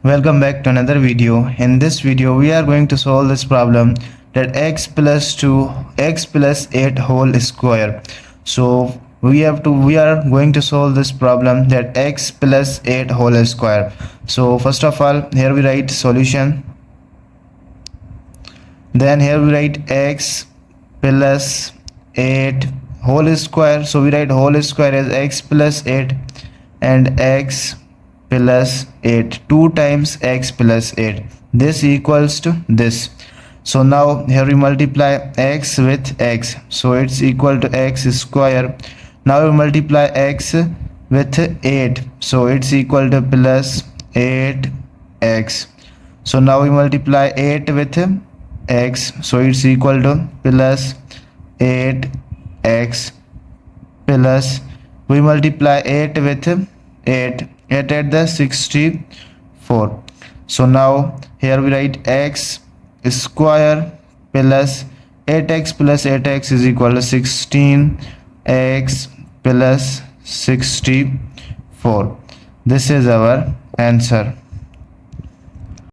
Welcome back to another video. In this video we are going to solve this problem that x plus 8 whole square. So we are going to solve this problem that x plus 8 whole square. So first of all, here we write solution, then here we write x plus 8 whole square. So we write whole square as x plus 8 and x plus 8, 2 times x plus 8, this equals to this. So now here we multiply x with x, so it's equal to x square. Now we multiply x with 8, so it's equal to plus 8x. So now we multiply 8 with x, so it's equal to plus 8x, plus we multiply 8 with 8 at the 64. So now here we write x square plus 8x is equal to 16x plus 64. This is our answer.